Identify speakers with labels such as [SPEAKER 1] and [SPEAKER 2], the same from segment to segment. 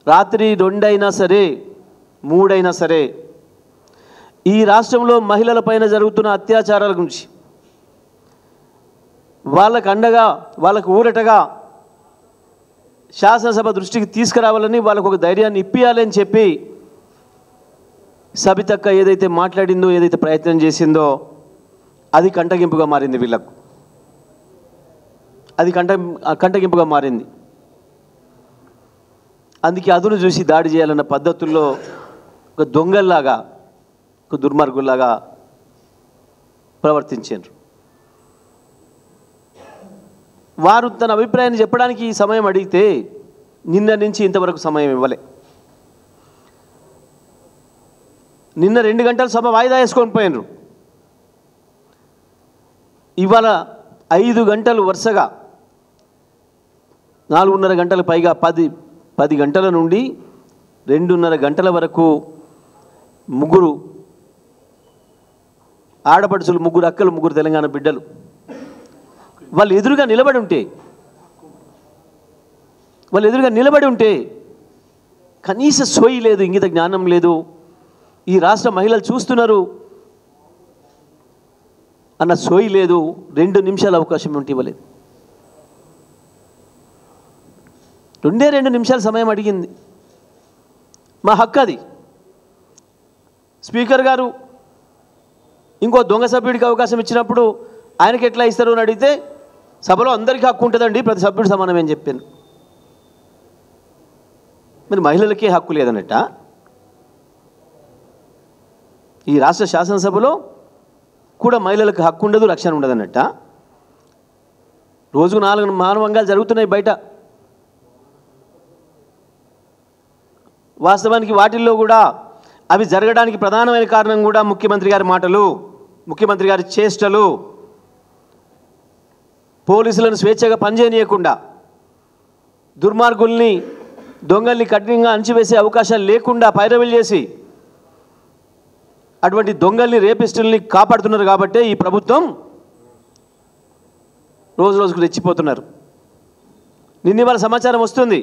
[SPEAKER 1] రాత్రి 2 అయినా సరే 3 అయినా సరే ఈ రాష్ట్రంలో మహిళలపైన జరుగుతున్న అత్యాచారాల గురించి వాళ్ళకు అండగా వాళ్ళకు ఊరటగా శాసనసభ దృష్టికి తీసుకురావాలని వాళ్ళకు ఒక ధైర్యాన్ని ఇప్పియాలని చెప్పి సబితక్క ఏదైతే మాట్లాడిందో ఏదైతే ప్రయత్నం చేసిందో అది కంటగింపుగా మారింది వీళ్ళకు. అది కంటగింపుగా మారింది. అందుకే అదును చూసి దాడి చేయాలన్న పద్ధతుల్లో ఒక దొంగల్లాగా ఒక దుర్మార్గుల్లాగా ప్రవర్తించారు. వారు తన అభిప్రాయాన్ని చెప్పడానికి సమయం అడిగితే నిన్న నుంచి ఇంతవరకు సమయం ఇవ్వలే. నిన్న 2 గంటల సభ వాయిదా వేసుకొని పోయినరు. ఇవాళ 5 గంటలు వరుసగా 4.5 గంటల పైగా 10 గంటల నుండి 2.5 గంటల వరకు ముగ్గురు ఆడపడుచులు, 3 అక్కలు, 3 తెలంగాణ బిడ్డలు వాళ్ళు ఎదురుగా నిలబడి ఉంటే కనీస సోయి లేదు, ఇంగిత జ్ఞానం లేదు. ఈ రాష్ట్ర మహిళలు చూస్తున్నారు అన్న సోయి లేదు. 2 నిమిషాల అవకాశం ఉంటే ఇవ్వలేదు. 2 నిమిషాల సమయం అడిగింది. మా హక్కు అది. స్పీకర్ గారు ఇంకో దొంగ సభ్యుడికి అవకాశం ఇచ్చినప్పుడు ఆయనకి ఎట్లా ఇస్తారు అని అడిగితే సభలో అందరికీ హక్కు ఉంటుందండి, ప్రతి సభ్యుడు సమానమే అని చెప్పాను. మరి మహిళలకే హక్కు లేదన్నట్ట. ఈ రాష్ట్ర శాసనసభలో కూడా మహిళలకు హక్కు ఉండదు, రక్షణ ఉండదన్నట్ట. రోజుకు 4 మానవంగాలు జరుగుతున్నాయి బయట. వాస్తవానికి వాటిల్లో కూడా అవి జరగడానికి ప్రధానమైన కారణం కూడా ముఖ్యమంత్రి గారి మాటలు, ముఖ్యమంత్రి గారి చేష్టలు. పోలీసులను స్వేచ్ఛగా పనిచేయనీయకుండా దుర్మార్గుల్ని, దొంగల్ని కఠినంగా అణచివేసే అవకాశాలు లేకుండా పైరవీలు చేసి అటువంటి దొంగల్ని, రేపిస్టుల్ని కాపాడుతున్నారు. కాబట్టే ఈ ప్రభుత్వం రోజు రోజుకు రెచ్చిపోతున్నారు. నిన్న సమాచారం వస్తుంది,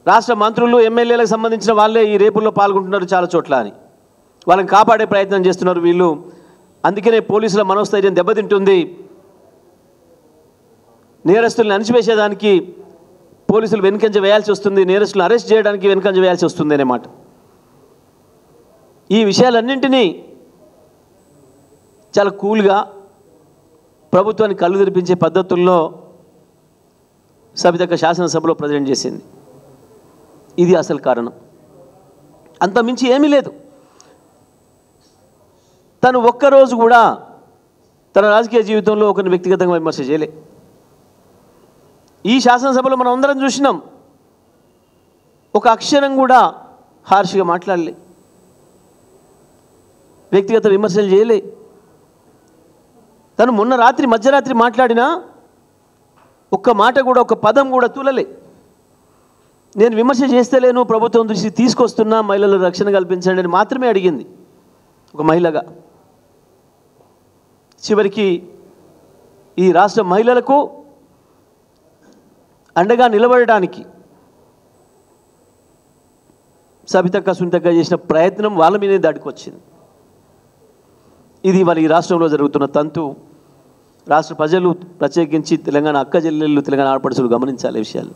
[SPEAKER 1] రాష్ట్ర మంత్రులు, ఎమ్మెల్యేలకు సంబంధించిన వాళ్ళే ఈ రేపుల్లో పాల్గొంటున్నారు చాలా చోట్ల అని. వాళ్ళని కాపాడే ప్రయత్నం చేస్తున్నారు వీళ్ళు. అందుకనే పోలీసుల మనోస్థైర్యం దెబ్బతింటుంది. నేరస్తుల్ని అణచివేసేదానికి పోలీసులు వెనుకంజ వేయాల్సి వస్తుంది, నేరస్తులను అరెస్ట్ చేయడానికి వెనుకంజ వేయాల్సి వస్తుంది అన్నమాట. ఈ విషయాలన్నింటినీ చాలా కూల్గా ప్రభుత్వాన్ని కళ్ళు తెరిపించే పద్ధతుల్లో సబితక్క శాసనసభలో ప్రజెంట్ చేసింది. ఇది అసలు కారణం. అంతమించి ఏమీ లేదు. తను ఒక్కరోజు కూడా తన రాజకీయ జీవితంలో ఒకరిని వ్యక్తిగతంగా విమర్శ చేయలే. ఈ శాసనసభలో మనం అందరం చూసినాం, ఒక అక్షరం కూడా హార్ష్గా మాట్లాడలే, వ్యక్తిగత విమర్శలు చేయలే. తను మొన్న రాత్రి మధ్యరాత్రి మాట్లాడినా ఒక్క మాట కూడా, ఒక్క పదం కూడా తూలలే. నేను విమర్శ చేస్తలేను, ప్రభుత్వం దృష్టి తీసుకొస్తున్నా, మహిళలకు రక్షణ కల్పించండి అని మాత్రమే అడిగింది ఒక మహిళగా. చివరికి ఈ రాష్ట్ర మహిళలకు అండగా నిలబడడానికి సబితక్క, సునీతక్క చేసిన ప్రయత్నం వాళ్ళ మీదే దాడికి వచ్చింది. ఇది వాళ్ళ ఈ రాష్ట్రంలో జరుగుతున్న తంతు. రాష్ట్ర ప్రజలు, ప్రత్యేకించి తెలంగాణ అక్క చెల్లెళ్ళు, తెలంగాణ ఆడపడుచులు గమనించాలి విషయాలు.